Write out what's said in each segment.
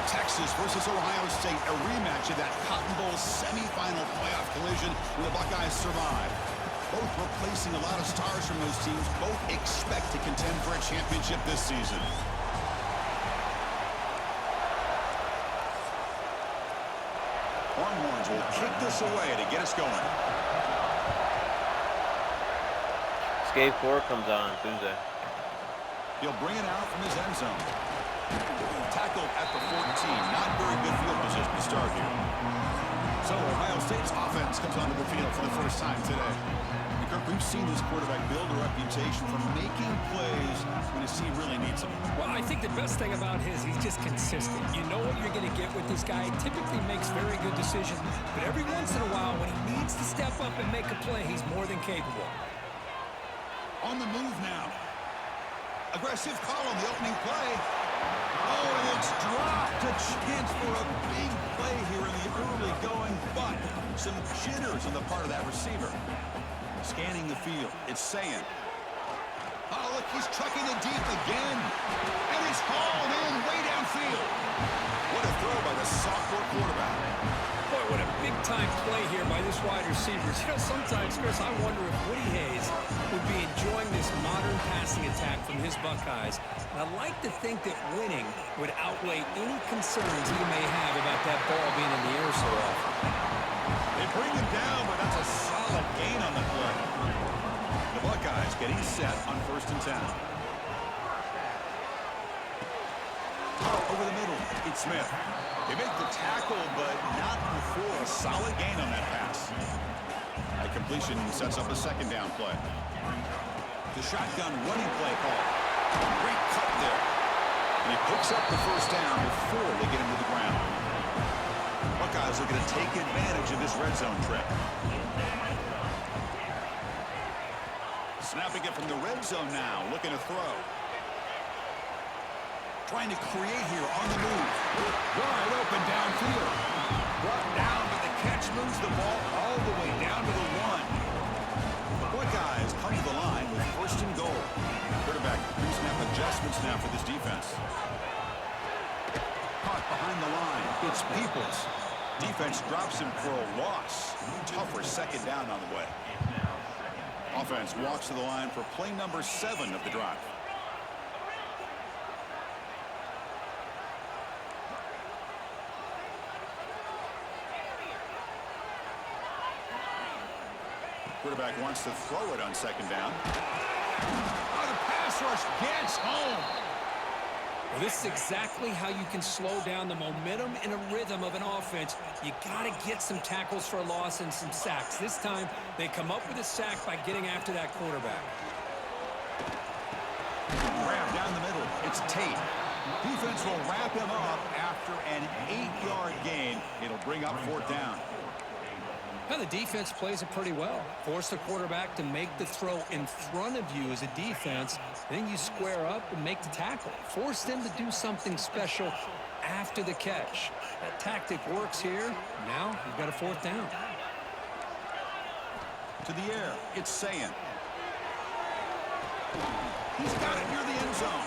Texas versus Ohio State, a rematch of that Cotton Bowl semifinal playoff collision when the Buckeyes survived. Both replacing a lot of stars from those teams. Both expect to contend for a championship this season. Longhorns will kick this away to get us going. Escape 4 comes on Tuesday. He'll bring it out from his end zone. Tackled at the 14. Not very good field position to start here. So Ohio State's offense comes onto the field for the first time today. And Kirk, we've seen this quarterback build a reputation for making plays when his team really needs him. Well, I think the best thing about he's just consistent. You know what you're going to get with this guy. He typically makes very good decisions, but every once in a while when he needs to step up and make a play, he's more than capable. On the move now. Aggressive call on the opening play. Oh, and it's dropped. A chance for a big play here in the early going, but some jitters on the part of that receiver. Scanning the field. It's saying. Oh, look, he's trucking it deep again. And he's hauled in way downfield. What a throw by the sophomore quarterback. Boy, what a big-time play here by this wide receiver. You know, sometimes, Chris, I wonder if Woody Hayes would be enjoying this modern passing attack from his Buckeyes. And I'd like to think that winning would outweigh any concerns he may have about that ball being in the air so often. They bring him down, but that's a solid gain on the play. The Buckeyes getting set on 1st and 10. Over the middle, it's Smith. They make the tackle, but not before a solid gain on that pass. That completion sets up a 2nd down play. The shotgun running play call. Great cut there. And he picks up the 1st down before they get him to the ground. Buckeyes looking to take advantage of this red zone trip. Snapping it from the red zone now, looking to throw. Trying to create here on the move. Wide open downfield. Brought down, but the catch moves the ball all the way down to the 1. The Buckeyes come to the line with 1st and goal. Quarterback pre-snap adjustments now for this defense. Caught behind the line. It's Peoples. Defense drops him for a loss. Tougher 2nd down on the way. Offense walks to the line for play number 7 of the drive. Quarterback wants to throw it on 2nd down. Oh, the pass rush gets home. Well, this is exactly how you can slow down the momentum and a rhythm of an offense. You got to get some tackles for a loss and some sacks. This time, they come up with a sack by getting after that quarterback. Grab down the middle. It's Tate. Defense will wrap him up after an 8-yard gain. It'll bring up 4th down. Now the defense plays it pretty well. Force the quarterback to make the throw in front of you as a defense. Then you square up and make the tackle. Force them to do something special after the catch. That tactic works here. Now you've got a 4th down. To the air, it's Sayan. He's got it near the end zone.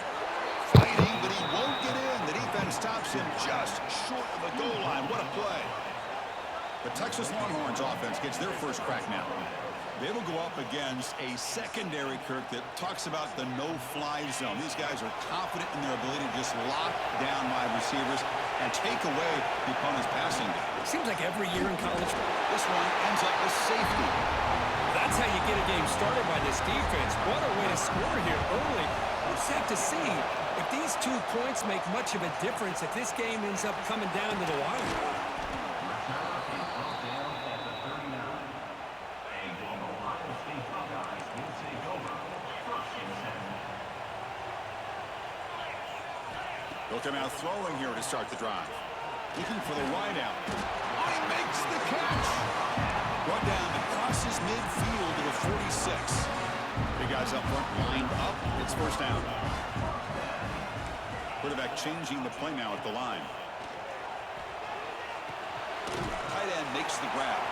Fighting, but he won't get in. The defense stops him just short of the goal line. What a play. The Texas Longhorns offense gets their first crack now. They will go up against a secondary, Kirk, that talks about the no-fly zone. These guys are confident in their ability to just lock down wide receivers and take away the opponent's passing game. Seems like every year in college. This one ends up with safety. That's how you get a game started by this defense. What a way to score here early. We'll just have to see if these 2 points make much of a difference if this game ends up coming down to the wire. They'll come out throwing here to start the drive. Looking for the wide out. Oh, he makes the catch. Brought down and crosses midfield to the 46. Big guys up front lined up. It's 1st down. Quarterback changing the play now at the line. Tight end makes the grab.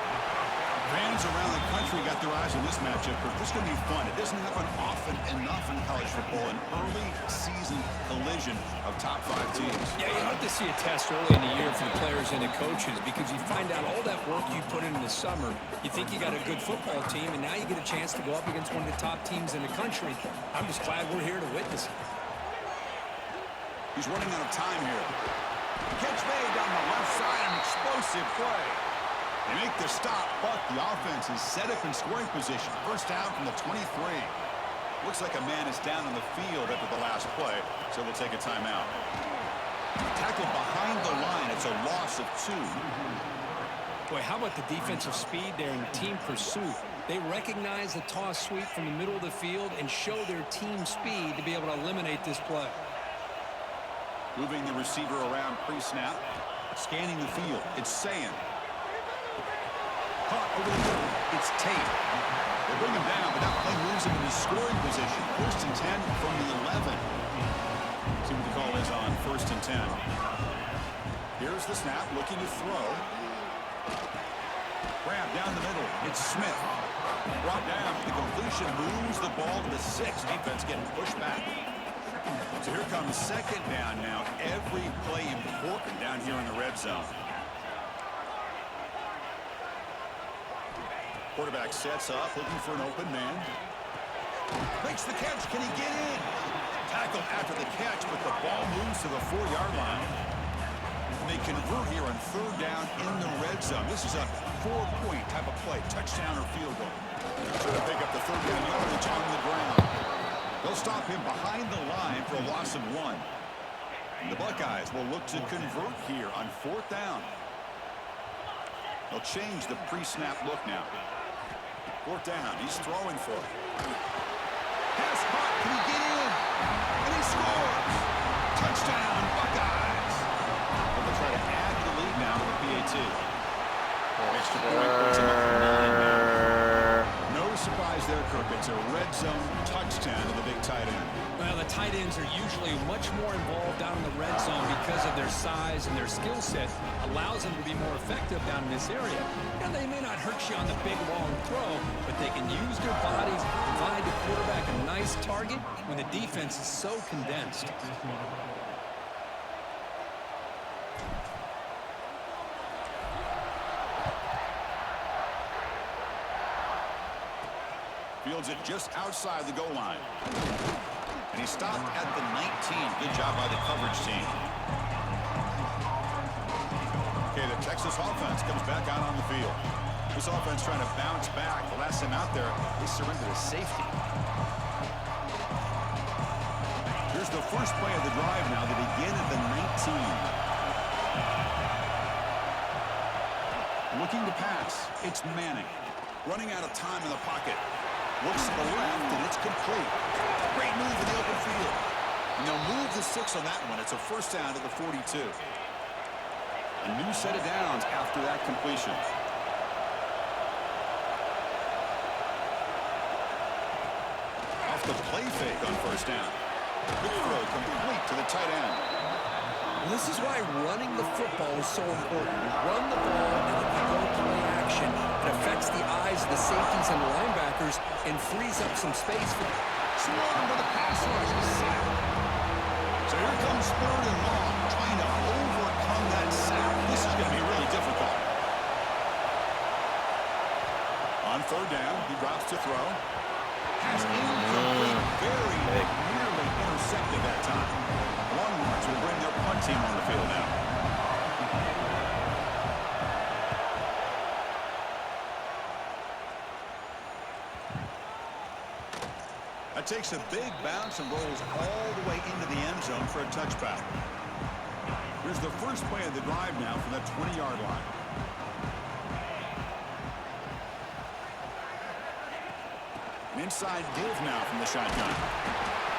Fans around the country got their eyes on this matchup, but this is going to be fun. It doesn't happen often enough in college football, an early season collision of top 5 teams. Yeah, you love to see a test early in the year for the players and the coaches because you find out all that work you put in the summer. You think you got a good football team, and now you get a chance to go up against one of the top teams in the country. I'm just glad we're here to witness it. He's running out of time here. Catch made down the left side, an explosive play. They make the stop, but the offense is set up in scoring position. First down from the 23. Looks like a man is down on the field after the last play, so we'll take a timeout. Tackled behind the line. It's a loss of 2. Boy, how about the defensive speed there in team pursuit? They recognize the toss sweep from the middle of the field and show their team speed to be able to eliminate this play. Moving the receiver around pre-snap. Scanning the field. It's Sayin. Caught over the middle. It's Tate. They bring him down, but that play moves him into scoring position. 1st and 10 from the 11. See what the call is on 1st and 10. Here's the snap, looking to throw. Grab down the middle. It's Smith. Brought down. The completion moves the ball to the 6. Defense getting pushed back. So here comes 2nd down now. Every play important down here in the red zone. Quarterback sets up, looking for an open man. Makes the catch. Can he get in? Tackled after the catch, but the ball moves to the 4-yard line. And they convert here on 3rd down in the red zone. This is a 4-point type of play, touchdown or field goal. So they pick up the 3rd down yardage on the ground. They'll stop him behind the line for a loss of 1. The Buckeyes will look to convert here on 4th down. They'll change the pre-snap look now. 4th down. He's throwing for it. Pass caught. Can he get in? And he scores. Touchdown, Buckeyes. They'll try to add to the lead now with the PAT. Extra point puts him up to 9 now. No surprise there, Kirk. It's a red zone touchdown to the big tight end. Well, the tight ends are usually much more involved down in the red zone because of their size and their skill set allows them to be more effective down in this area. And they may not hurt you on the big, long throw, but they can use their bodies, provide the quarterback a nice target when the defense is so condensed. Fields it just outside the goal line. And he stopped at the 19. Good job by the coverage team. Okay, the Texas offense comes back out on the field. This offense trying to bounce back. The last time out there, they surrendered a safety. Here's the first play of the drive now. They begin at the 19. Looking to pass. It's Manning. Running out of time in the pocket. Looks to the left, and it's complete. Great move in the open field. And they'll move the 6 on that one. It's a 1st down to the 42. A new set of downs after that completion. Off the play fake on 1st down. Quick throw complete to the tight end. Well, this is why running the football is so important. You run the ball and then you go play action. It affects the eyes of the safeties and the linebackers and frees up some space for them. Swarm with a pass rush. So here comes 3rd and long, trying to overcome that sack. This is going to be really difficult. On 3rd down, he drops to throw. Pass incomplete, very nearly intercepted that time. Longhorns will bring their punt team on the field now. That takes a big bounce and rolls all the way into the end zone for a touchback. Here's the first play of the drive now from the 20-yard line. An inside give now from the shotgun.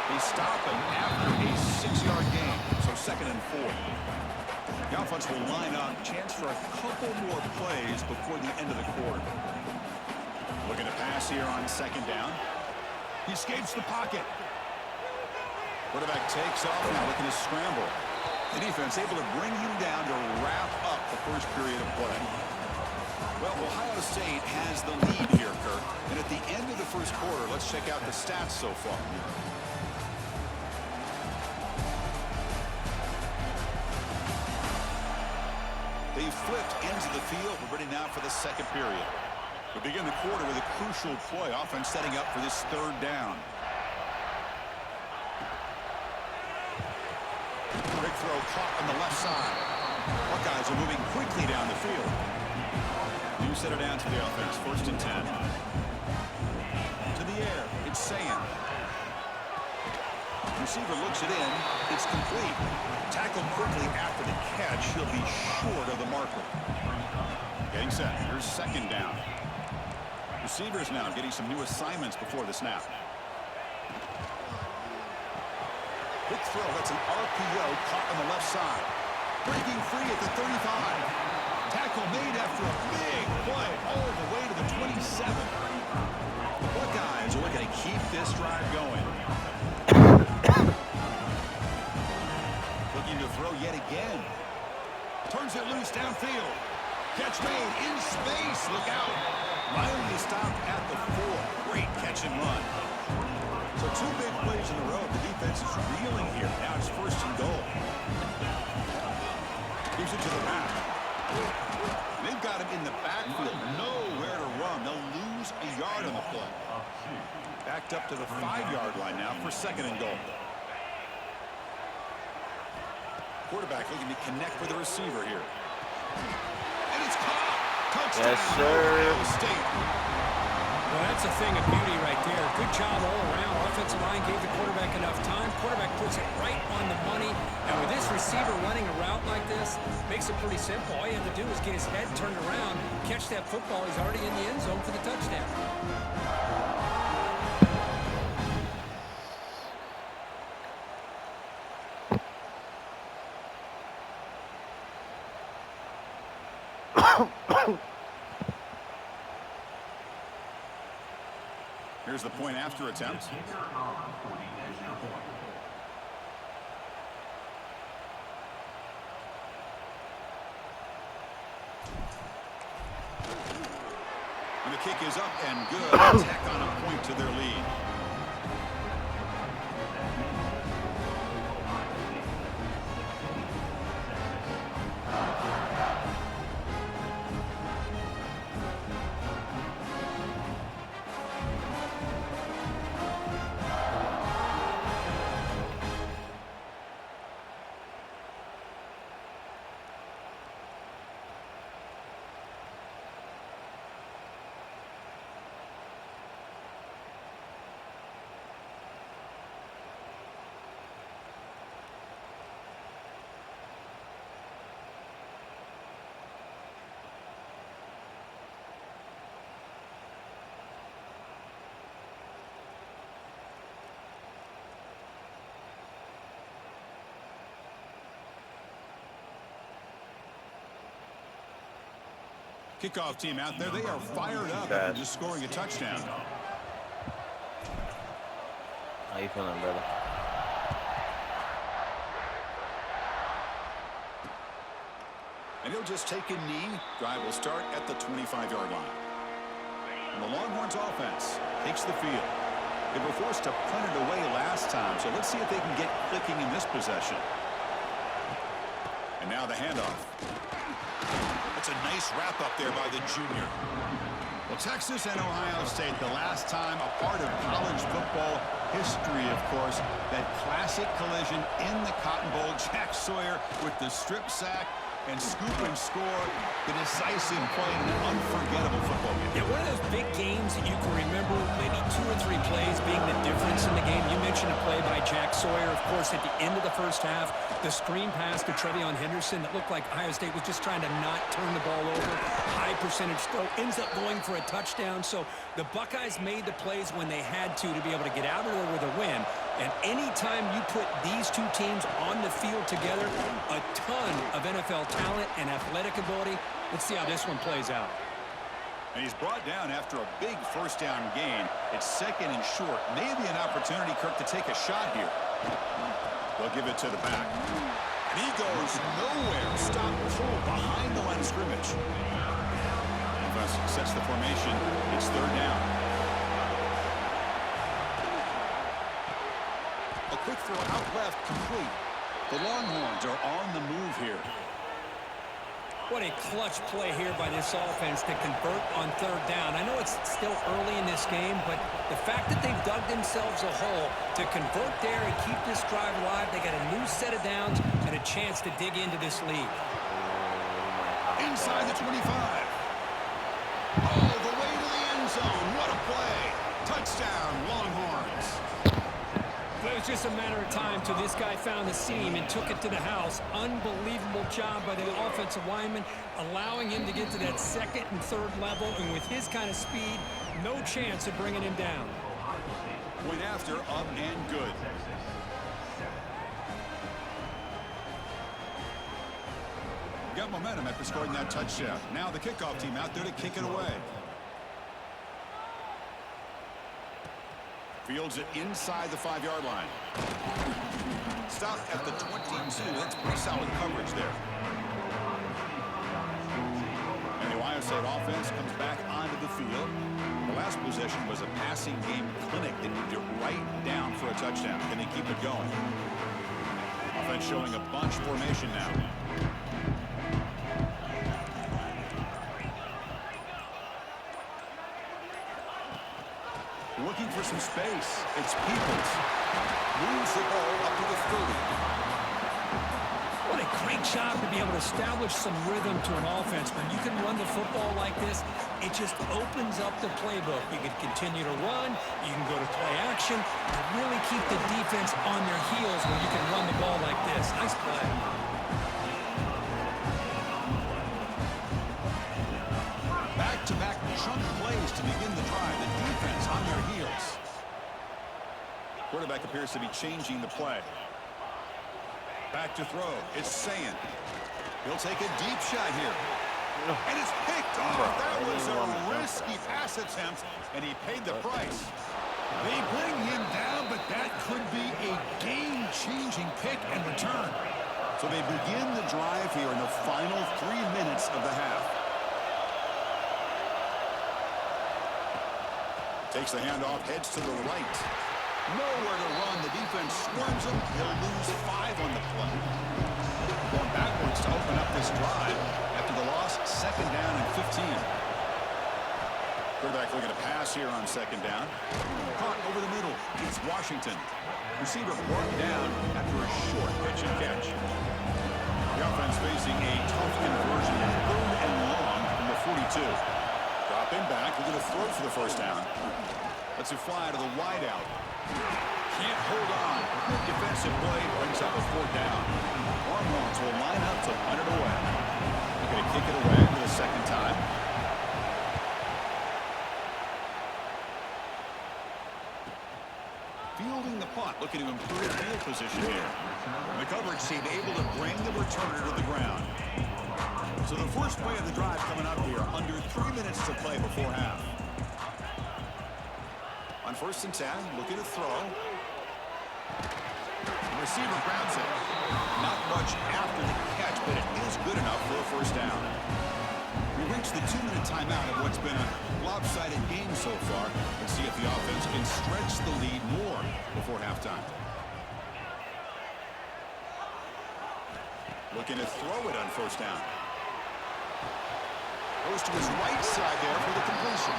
They stop him after a 6-yard gain, so 2nd and 4. The offense will line up. Chance for a couple more plays before the end of the quarter. Looking to pass here on 2nd down. He escapes the pocket. Quarterback takes off now, looking to scramble. The defense able to bring him down to wrap up the first period of play. Well, Ohio State has the lead here, Kirk. And at the end of the first quarter, let's check out the stats so far. They've flipped ends of the field. We're ready now for the second period. We begin the quarter with a crucial play. Offense setting up for this third down. Quick throw caught on the left side. Buckeyes are moving quickly down the field. New center down to the offense. 1st and 10. To the air. It's Sand. Receiver looks it in. It's complete. Tackled quickly after the catch. He'll be short of the marker. Getting set. Here's 2nd down. Receivers now getting some new assignments before the snap. Quick throw. That's an RPO caught on the left side. Breaking free at the 35. Tackle made after a big play all the way to the 27. The Buckeyes are looking to keep this drive going. Looking to throw yet again. Turns it loose downfield. Catch made in space. Look out. Finally stopped at the 4. Great catch and run. So 2 big plays in a row. The defense is reeling here. Now it's 1st and goal. Gives it to the back. They've got him in the backfield. Nowhere to run. They'll lose a yard on the play. Backed up to the 5-yard line now for 2nd and goal. Quarterback looking to connect with the receiver here. And it's caught. Touchdown. Yes, sir. Ohio State. Well, that's a thing of beauty right there. Good job all around. Offensive line gave the quarterback enough time. Quarterback puts it right on the money. And with this receiver running a route like this, makes it pretty simple. All you have to do is get his head turned around, catch that football. He's already in the end zone for the touchdown. Here's the point after attempt. And the kick is up and good. Tack on a point to their lead. Kickoff team out there, they are fired up after just scoring a touchdown. How you feeling, brother? And he'll just take a knee. Drive will start at the 25-yard line. And the Longhorns offense takes the field. They were forced to punt it away last time, so let's see if they can get clicking in this possession. And now the handoff. That's a nice wrap up there by the junior. Well, Texas and Ohio State, the last time a part of college football history, of course, that classic collision in the Cotton Bowl. Jack Sawyer with the strip sack and scoop and score, the decisive play in an unforgettable football game. Yeah, one of those big games that you can remember, maybe 2 or 3 plays being the difference in the game. You mentioned a play by Jack Sawyer, of course, at the end of the first half. The screen pass to Trevion Henderson that looked like Ohio State was just trying to not turn the ball over. High percentage throw, ends up going for a touchdown. So the Buckeyes made the plays when they had to be able to get out of there with a win. And anytime you put these 2 teams on the field together, a ton of NFL talent and athletic ability. Let's see how this one plays out. And he's brought down after a big first down gain. It's 2nd and short. Maybe an opportunity, Kirk, to take a shot here. They'll give it to the back. And he goes nowhere. Stop pull behind the line of scrimmage. Russ sets the formation. It's third down. A quick throw out left, complete. The Longhorns are on the move here. What a clutch play here by this offense to convert on third down. I know it's still early in this game, but the fact that they've dug themselves a hole to convert there and keep this drive alive, they got a new set of downs and a chance to dig into this lead. Inside the 25. Oh, the way to the end zone. What a play. Touchdown, Longhorns. It was just a matter of time till this guy found the seam and took it to the house. Unbelievable job by the offensive lineman, allowing him to get to that second and third level. And with his kind of speed, no chance of bringing him down. Went after, up and good. Got momentum after scoring that touchdown. Now the kickoff team out there to kick it away. Fields it inside the 5-yard line. Stop at the 22. That's pretty solid coverage there. And the Ohio State offense comes back onto the field. The last possession was a passing game clinic. They moved it right down for a touchdown. Can they keep it going? Offense showing a bunch formation now. Looking for some space. It's Peoples. Moves the ball up to the 30. What a great job to be able to establish some rhythm to an offense. When you can run the football like this, it just opens up the playbook. You can continue to run. You can go to play action. And really keep the defense on their heels when you can run the ball like this. Nice play. Back-to-back chunk plays to begin the drive. The defense on their heels. Quarterback appears to be changing the play. Back to throw. It's Saying. He'll take a deep shot here. And it's picked off. That was a risky pass attempt, and he paid the price. They bring him down, but that could be a game-changing pick and return. So they begin the drive here in the final 3 minutes of the half. Takes the handoff, heads to the right. Nowhere to run. The defense swarms him. He'll lose 5 on the play. Going backwards to open up this drive after the loss. Second down and 15. Quarterback looking to pass here on second down. Caught over the middle. It's Washington. Receiver brought down after a short pitch and catch. The offense facing a tough conversion. Third and long from the 42. Dropping back, looking to throw for the first down. Lets it fly to the wideout. Can't hold on. Good defensive play brings up a fourth down. Longhorns will line up to punt it away. They're going to kick it away for the second time. Fielding the punt, looking to improve field position here. The coverage team able to bring the returner to the ground. So the first play of the drive coming up here, under 3 minutes to play before half. On first and 10, looking to throw. The receiver grabs it. Not much after the catch, but it is good enough for a first down. We reach the 2-minute timeout of what's been a lopsided game so far. Let's see if the offense can stretch the lead more before halftime. Looking to throw it on first down. Goes to his right side there for the completion.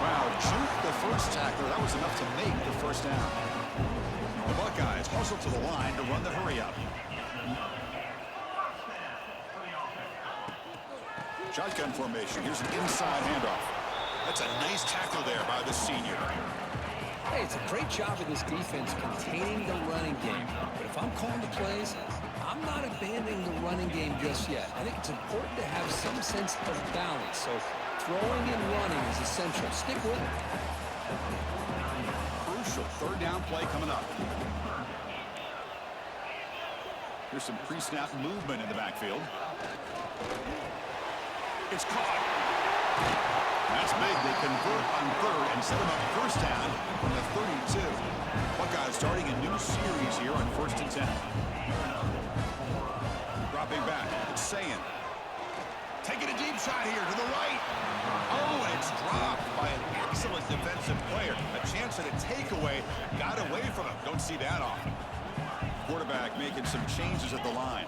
Wow, juked the first tackler. That was enough to make the first down. The Buckeyes hustle to the line to run the hurry-up. Shotgun formation. Here's an inside handoff. That's a nice tackle there by the senior. Hey, it's a great job of this defense containing the running game. But if I'm calling the plays, I'm not abandoning the running game just yet. I think it's important to have some sense of balance. So throwing and running is essential. Stick with it. Crucial third down play coming up. Here's some pre-snap movement in the backfield. It's caught. That's big. They convert on third and set him up first down from the 32. Buckeyes starting a new series here on first and 10. Dropping back. It's Saying. Taking a deep shot here to the right. excellent defensive player. A chance at a takeaway. Got away from him. Don't see that often. Quarterback making some changes at the line.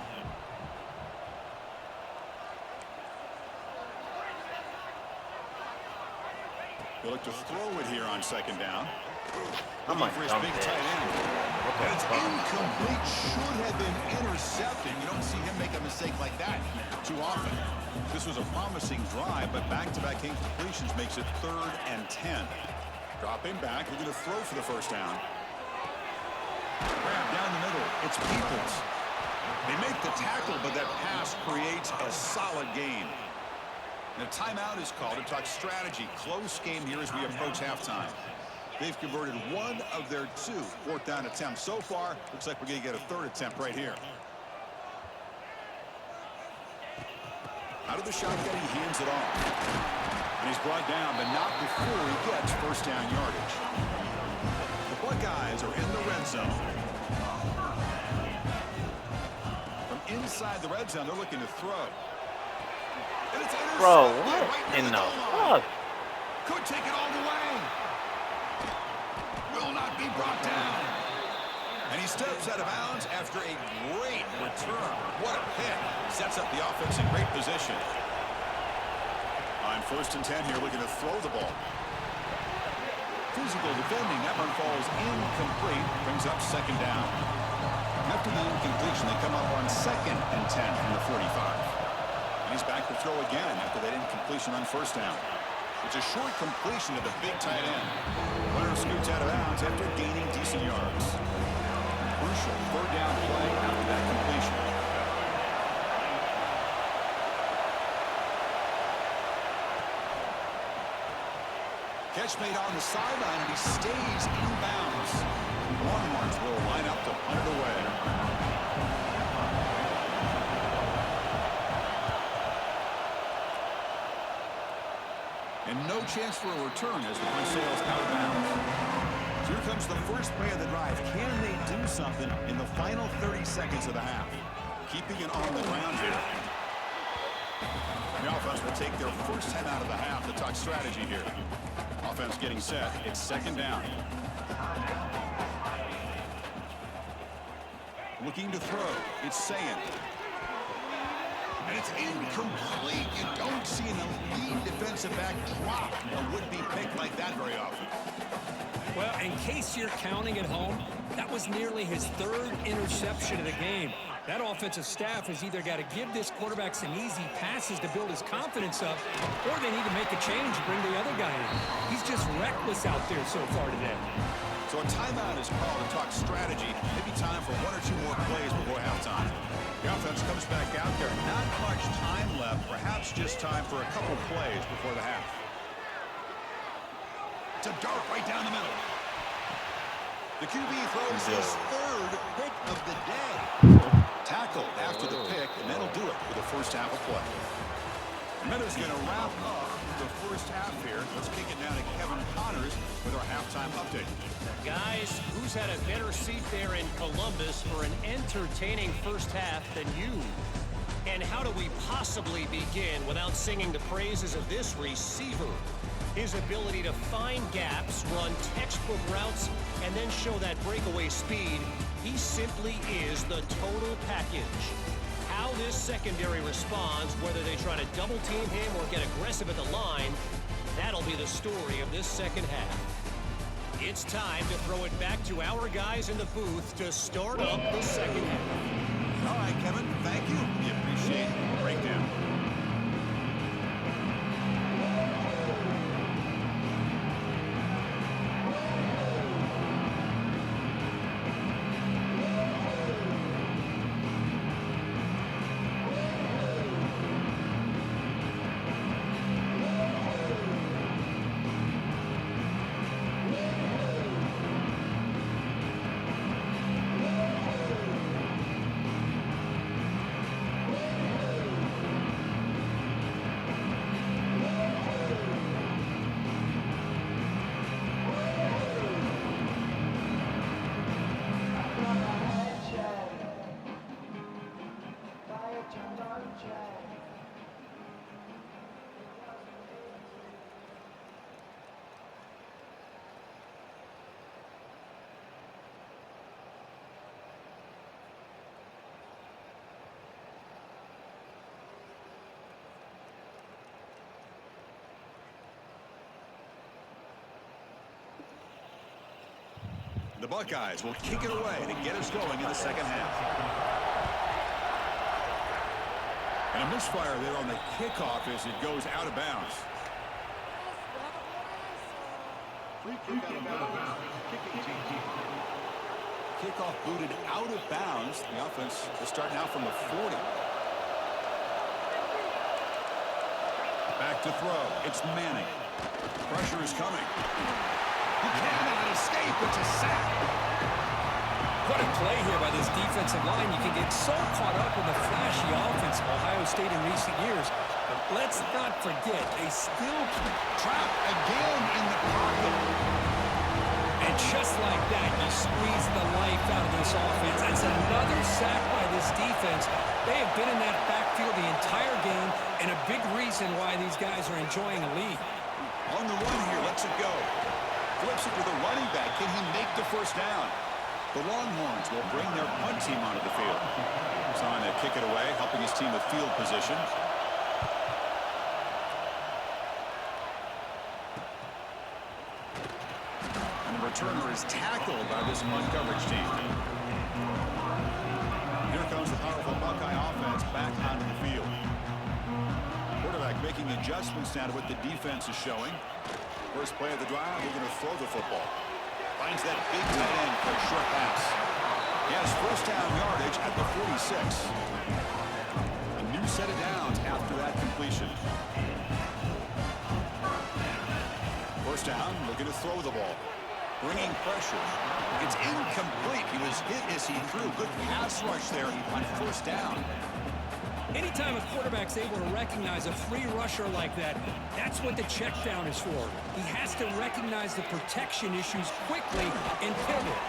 They look to throw it here on second down. Looking for his big tight end. And it's incomplete. Should have been intercepted. You don't see him make a mistake like that too often. This was a promising drive, but back-to-back incompletions makes it 3rd and 10. Dropping back. They're going to throw for the first down. Grab down the middle. It's Peoples. They make the tackle, but that pass creates a solid gain. And a timeout is called to talk strategy. Close game here as we approach halftime. They've converted 1 of their 2 4th down attempts so far. Looks like we're going to get a 3rd attempt right here. Out of the shotgun, he hands it off. And he's brought down, but not before he gets first down yardage. The Buckeyes are in the red zone. From inside the red zone, they're looking to throw. And it's Bro, what in the fuck? Could take it all the way. Will not be brought down. And he steps out of bounds after a great return. What a pick. Sets up the offense in great position. On 1st and 10 here, looking to throw the ball. Physical defending. That one falls incomplete. Brings up 2nd down. After the incompletion, they come up on 2nd and 10 from the 45. And he's back to throw again after that incompletion on 1st down. It's a short completion to the big tight end. Runner scoots out of bounds after gaining decent yards. Crucial 3rd down play after that completion. Catch made on the sideline, and he stays in bounds. Longhorns will line up to punt it away. And no chance for a return as the punt sails out of bounds. So here comes the first play of the drive. Can they do something in the final 30 seconds of the half? Keeping it on the ground here. The offense will take their first 10 out of the half to talk strategy here. Offense getting set. It's 2nd down. Looking to throw. It's Saying. And it's incomplete. You don't see an elite defensive back drop a would-be pick like that very often. Well, in case you're counting at home, that was nearly his 3rd interception of the game. That offensive staff has either got to give this quarterback some easy passes to build his confidence up, or they need to make a change and bring the other guy in. He's just reckless out there so far today. So a timeout is called to talk strategy. Maybe time for 1 or 2 more plays before halftime. The offense comes back out there. Not much time left. Perhaps just time for a couple plays before the half. It's a dart right down the middle. The QB throws his 3rd pick of the day. Tackle after the pick, and that'll do it for the first half of play. And that is going to wrap up the first half here. Let's kick it down to Kevin Connors with our halftime update. Guys, who's had a better seat there in Columbus for an entertaining first half than you? And how do we possibly begin without singing the praises of this receiver? His ability to find gaps, run textbook routes, and then show that breakaway speed. He simply is the total package. How this secondary responds, whether they try to double team him or get aggressive at the line, that'll be the story of this second half. It's time to throw it back to our guys in the booth to start up the second half. All right, Kevin, thank you. We appreciate the breakdown. The Buckeyes will kick it away to get us going in the second half. And a misfire there on the kickoff as it goes out of bounds. Kickoff booted out of bounds. The offense will start now from the 40. Back to throw. It's Manning. Pressure is coming. He cannot escape. It's a sack. What a play here by this defensive line. You can get so caught up in the flashy offense of Ohio State in recent years. But let's not forget, they still Trap again in the pocket. And just like that, you squeeze the life out of this offense. It's another sack by this defense. They have been in that backfield the entire game, and a big reason why these guys are enjoying a lead. On the run here, lets it go. Flips it to the running back. Can he make the first down? The Longhorns will bring their punt team onto the field. Trying to kick it away, helping his team with field position. And the returner is tackled by this punt coverage team. Here comes the powerful Buckeye offense back onto the field. Quarterback making adjustments now to what the defense is showing. First play of the drive, we're going to throw the football. Finds that big tight end for a short pass. He has first down yardage at the 46. A new set of downs after that completion. First down, looking to throw the ball. Bringing pressure. It's incomplete. He was hit as he threw. Good pass rush there on first down. Anytime a quarterback's able to recognize a free rusher like that, that's what the check down is for. He has to recognize the protection issues quickly and pivot.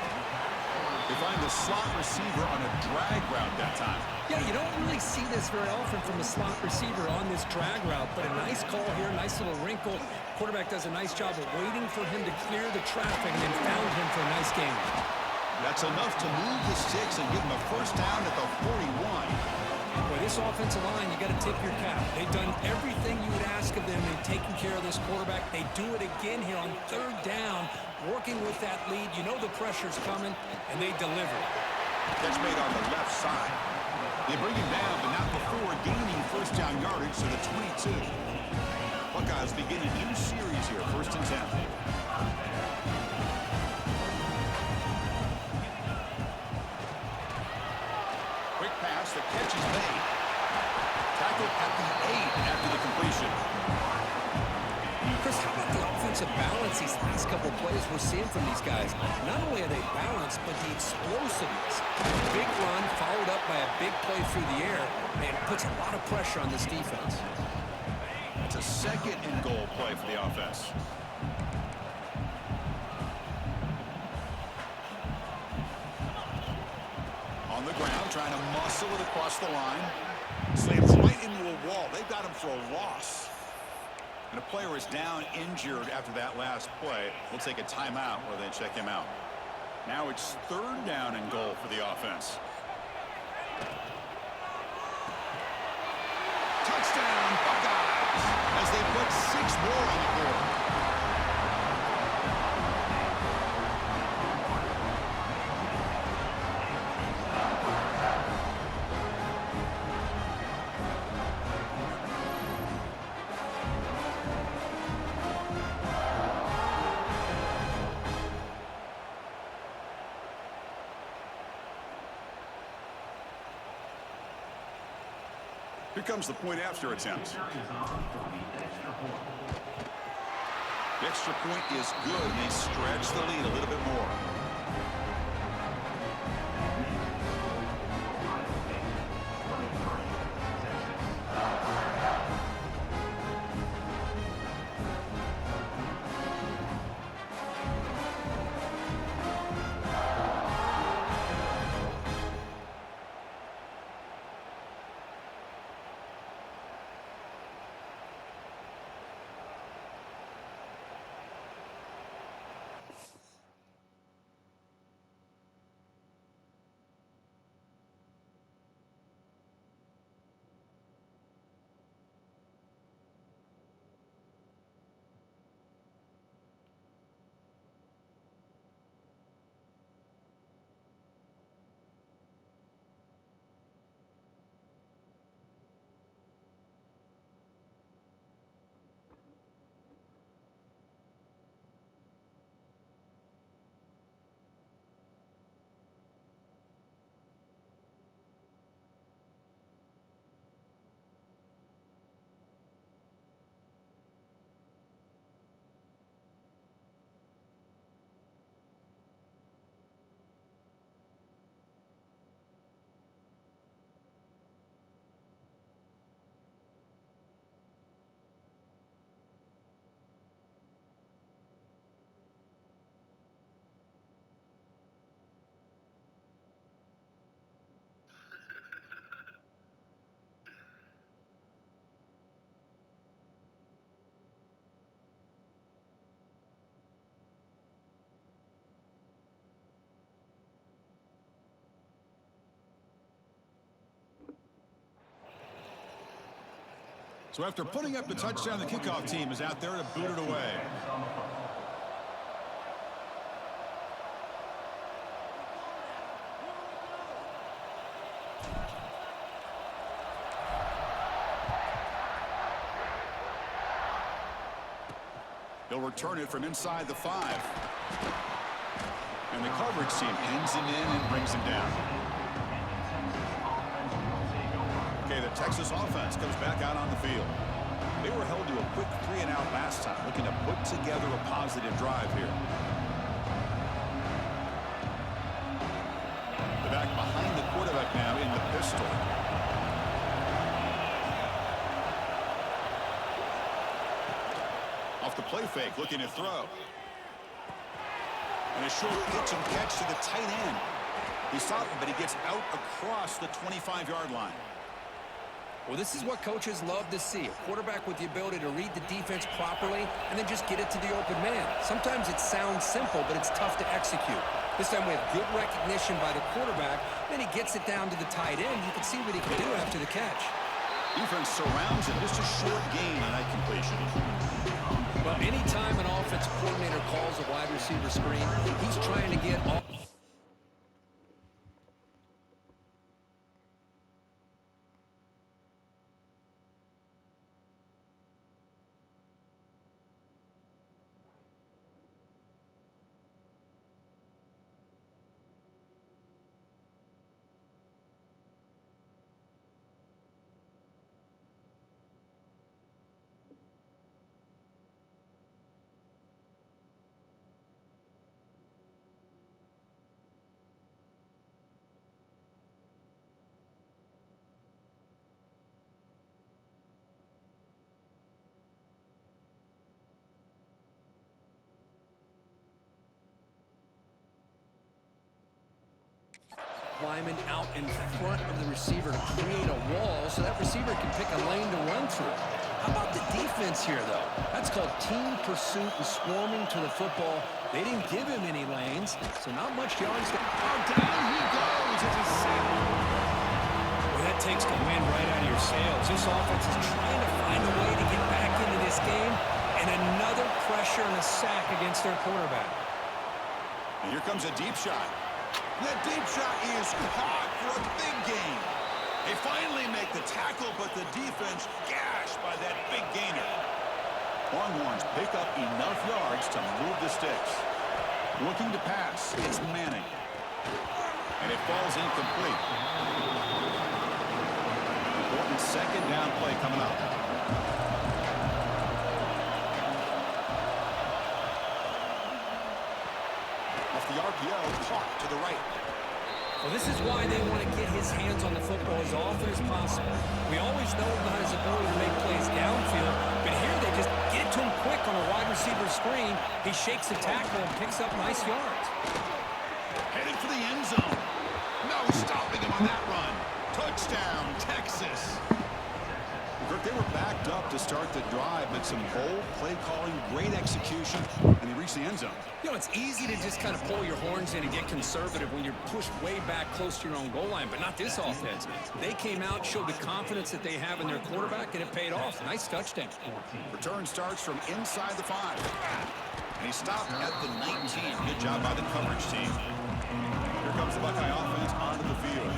They find the slot receiver on a drag route that time. Yeah, you don't really see this very often from a slot receiver on this drag route, but a nice call here, nice little wrinkle. Quarterback does a nice job of waiting for him to clear the traffic and then found him for a nice game. That's enough to move the sticks and give him a first down at the 41. Boy, this offensive line, you got to tip your cap. They've done everything you would ask of them. They've taken care of this quarterback. They do it again here on third down, working with that lead. You know the pressure's coming, and they deliver. Catch made on the left side. They bring him down, but not before gaining first down yardage to the 22. Buckeyes begin a new series here, first and 10. Quick pass, the catch is made. Tackled at the 8 after the completion. Chris, how about the offensive balance these last couple plays we're seeing from these guys? Not only are they balanced, but the explosiveness. A big run followed up by a big play through the air, man, puts a lot of pressure on this defense. It's a second and goal play for the offense. On the ground, trying to muscle it across the line. Slams right into a wall. They've got him for a loss. And a player is down injured after that last play. We'll take a timeout where they check him out. Now it's third down and goal for the offense. Touchdown, Buckeyes, as they put 6 more on the board. Here comes the point after attempt. The extra point is good, and they stretch the lead a little bit more. So after putting up the touchdown, the kickoff team is out there to boot it away. He'll return it from inside the 5. And the coverage team pins him in and brings him down. Okay, the Texas offense comes back out on the field. They were held to a quick 3-and-out last time, looking to put together a positive drive here. The back behind the quarterback now in the pistol. Off the play fake, looking to throw. And a short pitch and catch to the tight end. He stopped him, but he gets out across the 25-yard line. Well, this is what coaches love to see. A quarterback with the ability to read the defense properly and then just get it to the open man. Sometimes it sounds simple, but it's tough to execute. This time we have good recognition by the quarterback. Then he gets it down to the tight end. You can see what he can do after the catch. Defense surrounds him. Just a short gain on that completion. Well, anytime an offensive coordinator calls a wide receiver screen, he's trying to get all... lineman out in front of the receiver to create a wall so that receiver can pick a lane to run through. How about the defense here, though? That's called team pursuit and swarming to the football. They didn't give him any lanes, so not much yards. Oh, down he goes. It's a sack. Well, that takes the wind right out of your sails. This offense is trying to find a way to get back into this game, and another pressure and a sack against their quarterback. And here comes a deep shot. That deep shot is caught for a big gain. They finally make the tackle, but the defense gashed by that big gainer. Longhorns pick up enough yards to move the sticks. Looking to pass, it's Manning. And it falls incomplete. Important second down play coming up. The RPO caught to the right. Well, this is why they want to get his hands on the football as often as possible. We always know about his ability to make plays downfield, but here they just get it to him quick on a wide receiver screen. He shakes the tackle and picks up nice yards. Headed for the end zone. No stopping him on that run. Touchdown, Texas. They were backed up to start the drive, but some bold play calling, great execution, and they reached the end zone. You know, it's easy to just kind of pull your horns in and get conservative when you're pushed way back close to your own goal line, but not this offense. They came out, showed the confidence that they have in their quarterback, and it paid off. Nice touchdown. Return starts from inside the 5. And he stopped at the 19. Good job by the coverage team. Here comes the Buckeye offense onto the field.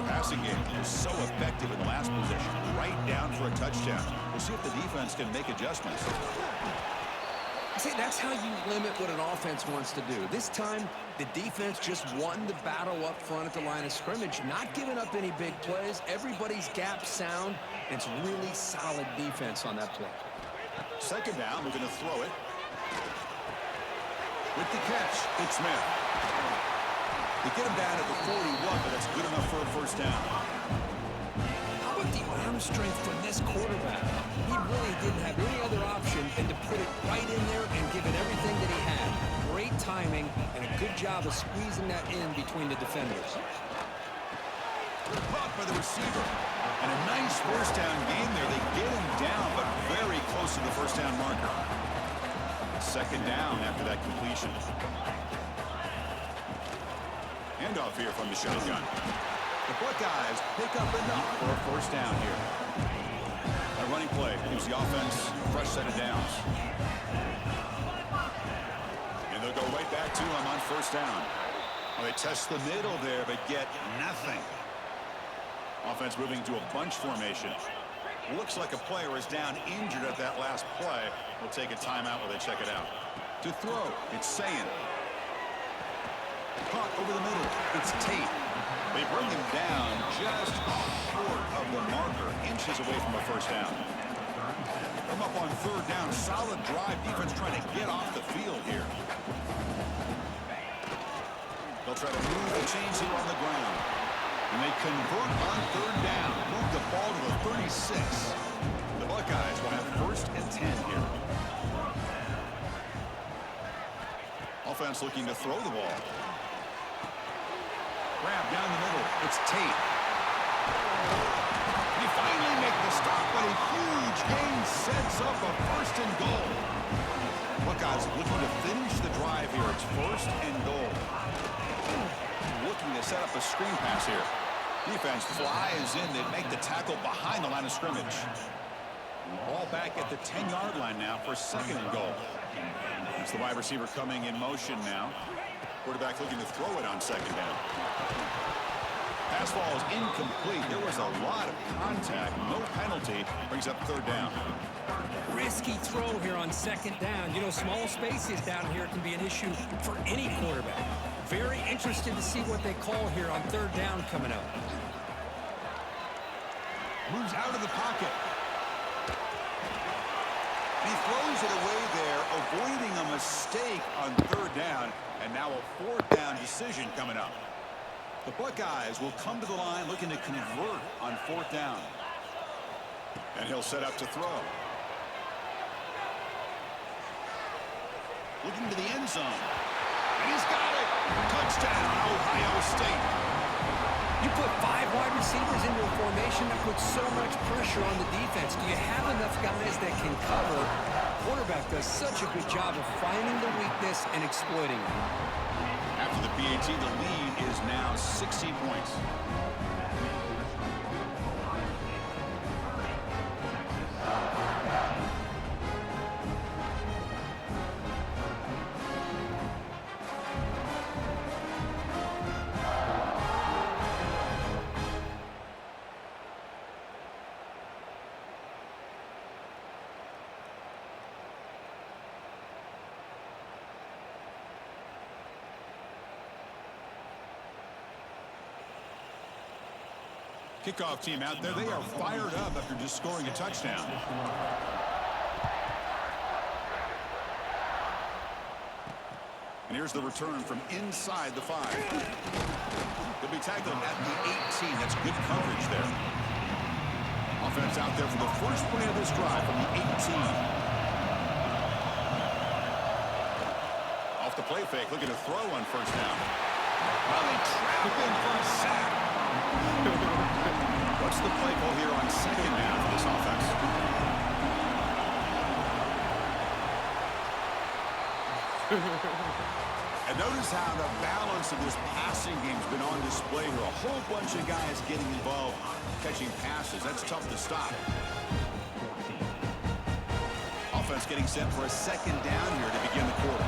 Passing game was so effective in the last position, right down for a touchdown. We'll see if the defense can make adjustments. See, that's how you limit what an offense wants to do. This time, the defense just won the battle up front at the line of scrimmage, not giving up any big plays. Everybody's gap sound. It's really solid defense on that play. Second down, we're going to throw it. With the catch, it's Smith. They get him down at the 41, but that's good enough for a first down. How about the arm strength from this quarterback? He really didn't have any other option than to put it right in there and give it everything that he had. Great timing and a good job of squeezing that in between the defenders. Caught by the receiver. And a nice first down game there. They get him down, but very close to the first down marker. Second down after that completion. Handoff here from the shotgun. The Buckeyes pick up enough for a first down here. A That running play gives the offense a fresh set of downs. And they'll go right back to him on first down. Well, they test the middle there, but get nothing. Offense moving to a bunch formation. Looks like a player is down injured at that last play. We'll take a timeout while they check it out. To throw, it's Sayin. Caught over the middle, it's Tate. They bring him down just short of the marker, inches away from a first down. Come up on third down, solid drive. Defense trying to get off the field here. They'll try to move the chains here on the ground. And they convert on third down. Move the ball to the 36. The Buckeyes will have first and 10 here. Offense looking to throw the ball. Grab down the middle. It's Tate. They finally make the stop, but a huge gain sets up a first and goal. Buckeyes looking to finish the drive here. It's first and goal. Looking to set up a screen pass here. Defense flies in. They make the tackle behind the line of scrimmage. Ball back at the 10-yard line now for second and goal. It's the wide receiver coming in motion now. Quarterback looking to throw it on second down. Pass ball is incomplete. There was a lot of contact. No penalty. Brings up third down. Risky throw here on second down. You know, small spaces down here can be an issue for any quarterback. Very interested to see what they call here on third down coming up. Moves out of the pocket. He throws it away there, avoiding a mistake on third down. And now a fourth down decision coming up. The Buckeyes will come to the line looking to convert on fourth down. And he'll set up to throw. Looking to the end zone. And he's got it. Touchdown, Ohio State. You put 5 wide receivers into a formation that puts so much pressure on the defense. Do you have enough guys that can cover? Quarterback does such a good job of finding the weakness and exploiting it. After the PAT, the lead is now 16 points. Kickoff team out there. They are fired up after just scoring a touchdown. And here's the return from inside the 5. They'll be tackled at the 18. That's good coverage there. Offense out there for the first play of this drive from the 18. Off the play fake, looking to throw on first down. Well, they trap him for a sack. What's the play call here on second down for this offense? And notice how the balance of this passing game's been on display here. A whole bunch of guys getting involved, catching passes. That's tough to stop. Offense getting set for a second down here to begin the quarter.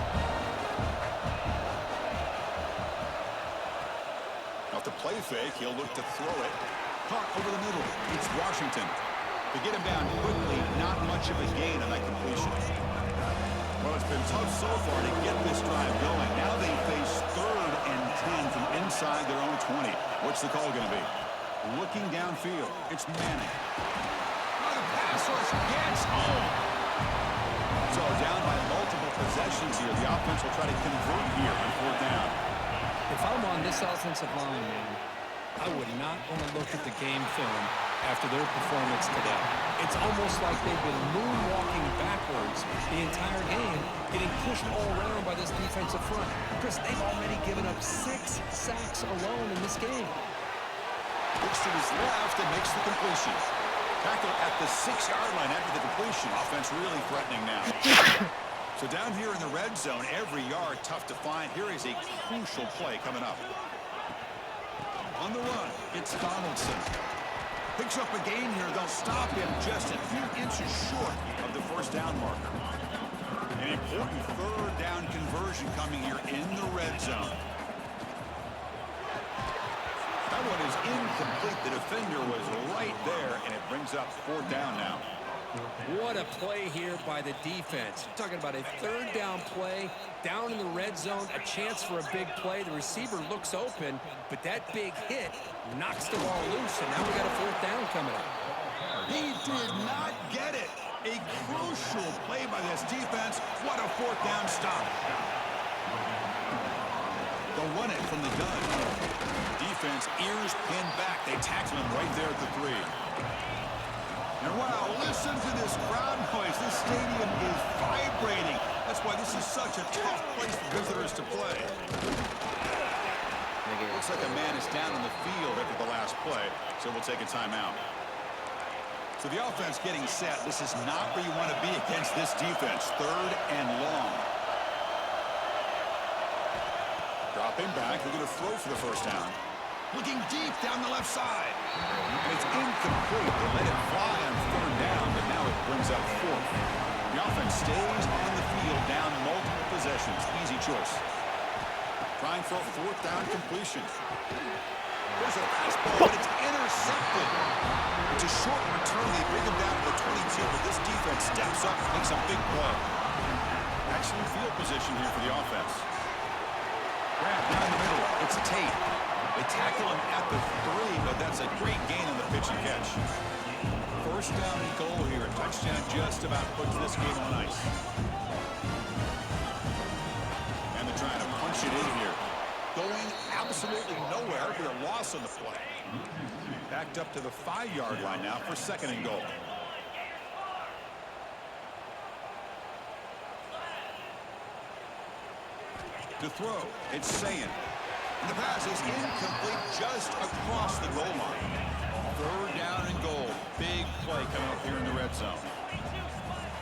Off the play fake, he'll look to throw it. Caught over the middle. It's Washington. To get him down quickly, not much of a gain on that completion. Well, it's been tough so far to get this drive going. Now they face third and 10 from inside their own 20. What's the call going to be? Looking downfield. It's Manning. Oh, the pass rush gets home. So down by multiple possessions here. The offense will try to convert here on fourth down. If I'm on this offensive line, man, I would not want to look at the game film after their performance today. It's almost like they've been moonwalking backwards the entire game, getting pushed all around by this defensive front. Chris, they've already given up 6 sacks alone in this game. Looks to his left and makes the completion. Tackle at the 6-yard line after the completion. Offense really threatening now. So down here in the red zone, every yard tough to find. Here is a crucial play coming up. On the run, it's Donaldson. Picks up a gain here. They'll stop him just a few inches short of the first down marker. An important third down conversion coming here in the red zone. That one is incomplete. The defender was right there, and it brings up fourth down now. What a play here by the defense. You're talking about a third down play, down in the red zone, a chance for a big play. The receiver looks open, but that big hit knocks the ball loose, and now we got a fourth down coming up. He did not get it. A crucial play by this defense. What a fourth down stop. They'll run it from the gun. Defense, ears pinned back. They tackle him right there at the 3. And wow, listen to this crowd noise. This stadium is vibrating. That's why this is such a tough place for visitors to play. Looks like a man is down on the field after the last play, so we'll take a timeout. So the offense getting set. This is not where you want to be against this defense. Third and long. Dropping back. They're going to throw for the first down. Looking deep down the left side. And it's incomplete. They let it fly on third down, but now it brings up fourth. The offense stays on the field down multiple possessions. Easy choice. Trying for a fourth down completion. There's a fastball, but it's intercepted. It's a short return. They bring him down to the 22, but this defense steps up and makes a big play. Excellent field position here for the offense. Grab down the middle. It's Tate. They tackle him at the 3, but that's a great gain on the pitch and catch. First down and goal here. A touchdown just about puts this game on ice. And they're trying to punch it in here. Going absolutely nowhere with a loss on the play. Backed up to the 5-yard line now for second and goal. To throw, it's Sayin. And the pass is incomplete just across the goal line. Third down and goal. Big play coming up here in the red zone.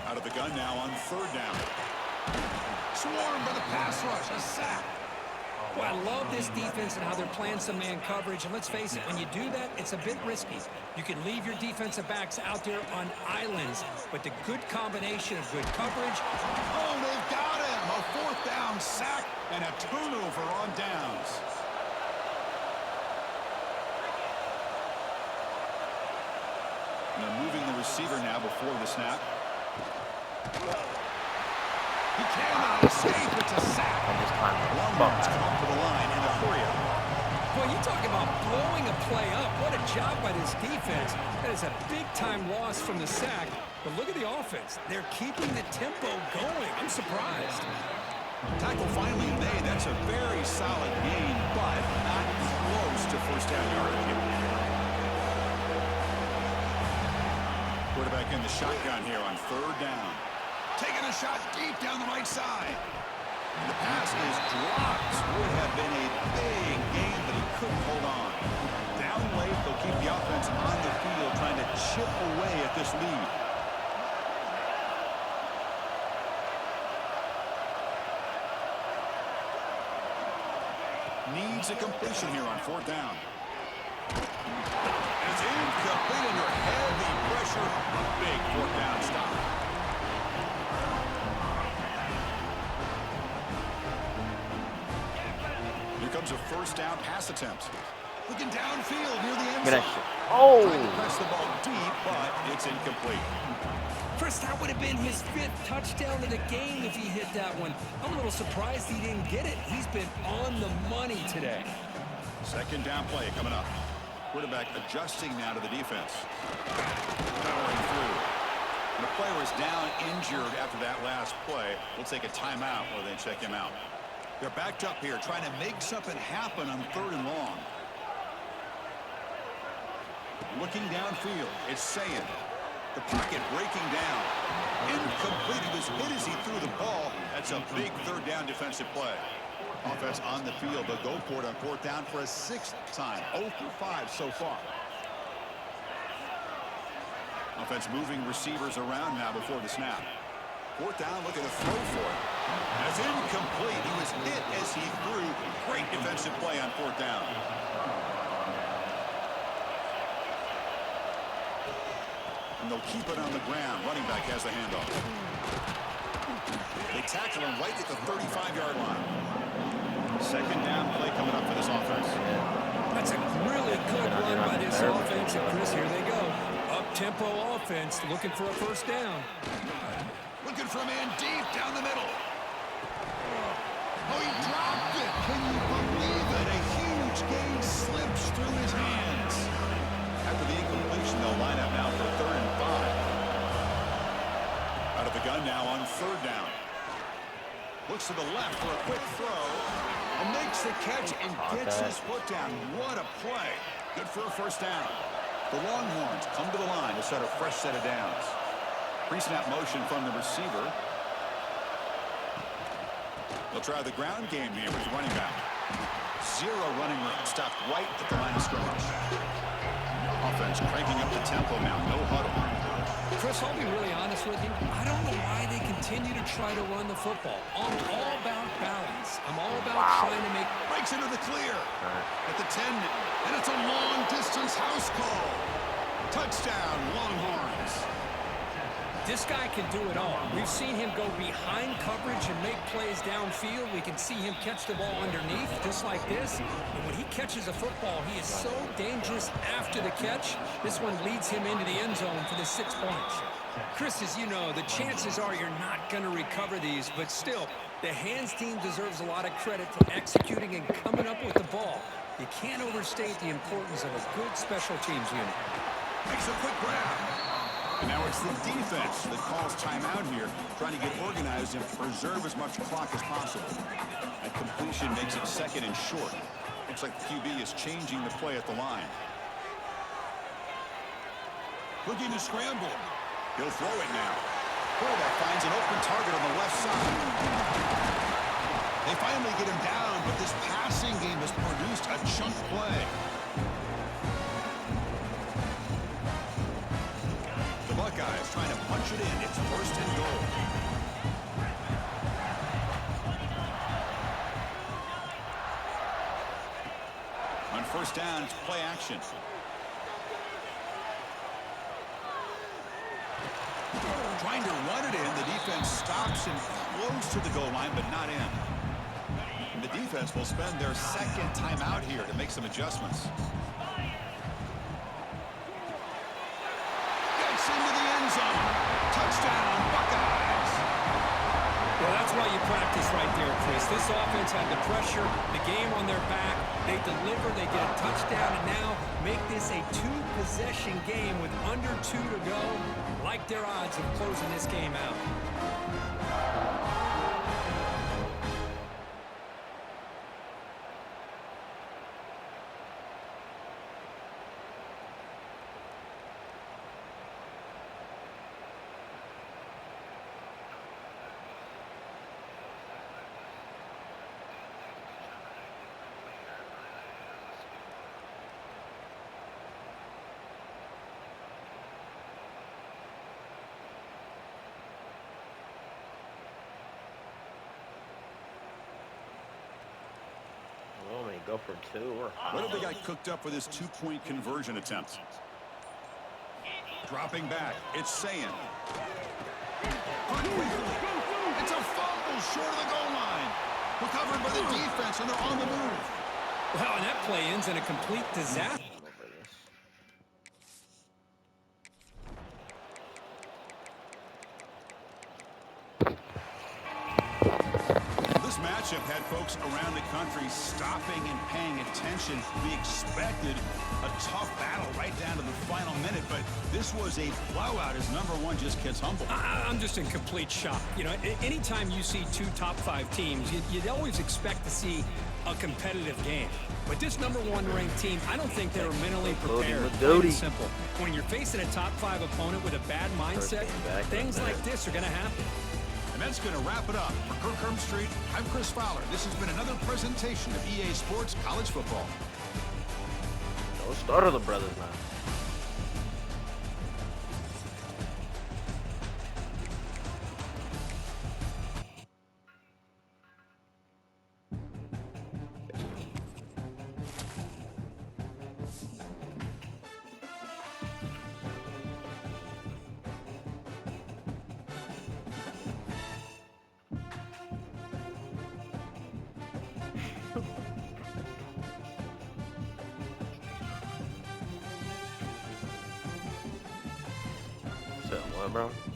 Out of the gun now on third down. Swarmed by the pass rush. A sack. Well, I love this defense and how they're playing some man coverage. And let's face it, when you do that, it's a bit risky. You can leave your defensive backs out there on islands, but the good combination of good coverage. Oh, they've got him. A fourth down sack and a turnover on downs. And they're moving the receiver now before the snap. He cannot escape. It's a sack. Longman's come up to the line in a hurry up. Boy, you talk about blowing a play up. What a job by this defense. That is a big-time loss from the sack. But look at the offense. They're keeping the tempo going. I'm surprised. Tackle finally made. That's a very solid gain, but not close to first down yardage. Quarterback in the shotgun here on third down. Taking a shot deep down the right side. The pass is dropped. Would have been a big gain, but he couldn't hold on. Down late, they'll keep the offense on the field trying to chip away at this lead. Needs a completion here on fourth down. It's incomplete under heavy pressure. A big fourth down stop. Here comes a first down pass attempt. Looking downfield near the end zone. Oh! Trying to press the ball deep, but it's incomplete. Chris, that would have been his 5th touchdown of the game if he hit that one. I'm a little surprised he didn't get it. He's been on the money today. Second down play coming up. Quarterback adjusting now to the defense. Powering through. And the player is down injured after that last play. We'll take a timeout while they check him out. They're backed up here trying to make something happen on third and long. Looking downfield, it's Sayin. The pocket breaking down. Incomplete. He was hit as he threw the ball. That's a big third down defensive play. Offense on the field. They'll go for it on fourth down for a 6th time. 0 for 5 so far. Offense moving receivers around now before the snap. Fourth down, looking to throw for it. That's incomplete. He was hit as he threw. Great defensive play on fourth down. And they'll keep it on the ground. Running back has the handoff. They tackle him right at the 35-yard line. Second down play coming up for this offense. That's a really good run by this offense. And Chris, here they go. Up-tempo offense looking for a first down. Looking for a man deep down the middle. Oh, he dropped it. Can you believe it? A huge gain slips through his hands. After the incompletion, they'll line up now for 3rd and 5. Out of the gun now on 3rd down. Looks to the left for a quick throw. And makes the catch and gets his foot down. What a play. Good for a first down. The Longhorns come to the line to set a fresh set of downs. Pre-snap motion from the receiver. They'll try the ground game here with the running back. 0 running room. Stopped right at the line of scrimmage. Offense cranking up the tempo now. No huddle. Chris, I'll be really honest with you. I don't know why they continue to try to run the football. I'm all about balance. I'm all about trying to make... Breaks into the clear. At the 10. And it's a long-distance house call. Touchdown, Longhorns. This guy can do it all. We've seen him go behind coverage and make plays downfield. We can see him catch the ball underneath, just like this. And when he catches a football, he is so dangerous after the catch. This one leads him into the end zone for the 6 points. Chris, as you know, the chances are you're not going to recover these, but still, the hands team deserves a lot of credit for executing and coming up with the ball. You can't overstate the importance of a good special teams unit. Makes a quick grab. And now it's the defense that calls timeout here, trying to get organized and preserve as much clock as possible. That completion makes it 2nd and short. Looks like the QB is changing the play at the line. Looking to scramble. He'll throw it now. Quarterback finds an open target on the left side. They finally get him down, but this passing game has produced a chunk play. Buckeyes trying to punch it in. It's 1st and goal. On 1st down, it's play action. Trying to run it in. The defense stops him close to the goal line, but not in. And the defense will spend their 2nd timeout here to make some adjustments. Into the end zone. Touchdown, Buckeyes. Well, that's why you practice right there, Chris. This offense had the pressure, the game on their back. They deliver, they get a touchdown, and now make this a 2-possession game with under 2 to go. Like their odds of closing this game out. Go for 2 or what have they got cooked up for this 2-point conversion attempt? Dropping back. It's Sayin. It's a fumble short of the goal line. Recovered by the defense, and they're on the move. Well, and that play ends in a complete disaster. Matchup had folks around the country stopping and paying attention. We expected a tough battle right down to the final minute, but this was a blowout as number 1 just gets humbled. I'm just in complete shock. You know, anytime you see 2 top 5 teams, you'd always expect to see a competitive game. But this number 1 ranked team, I don't think they were mentally prepared. Plain and simple. When you're facing a top 5 opponent with a bad mindset, things like this are going to happen. And that's going to wrap it up. For Kirk Street, I'm Chris Fowler. This has been another presentation of EA Sports College Football. Don't start the brothers now. What, bro?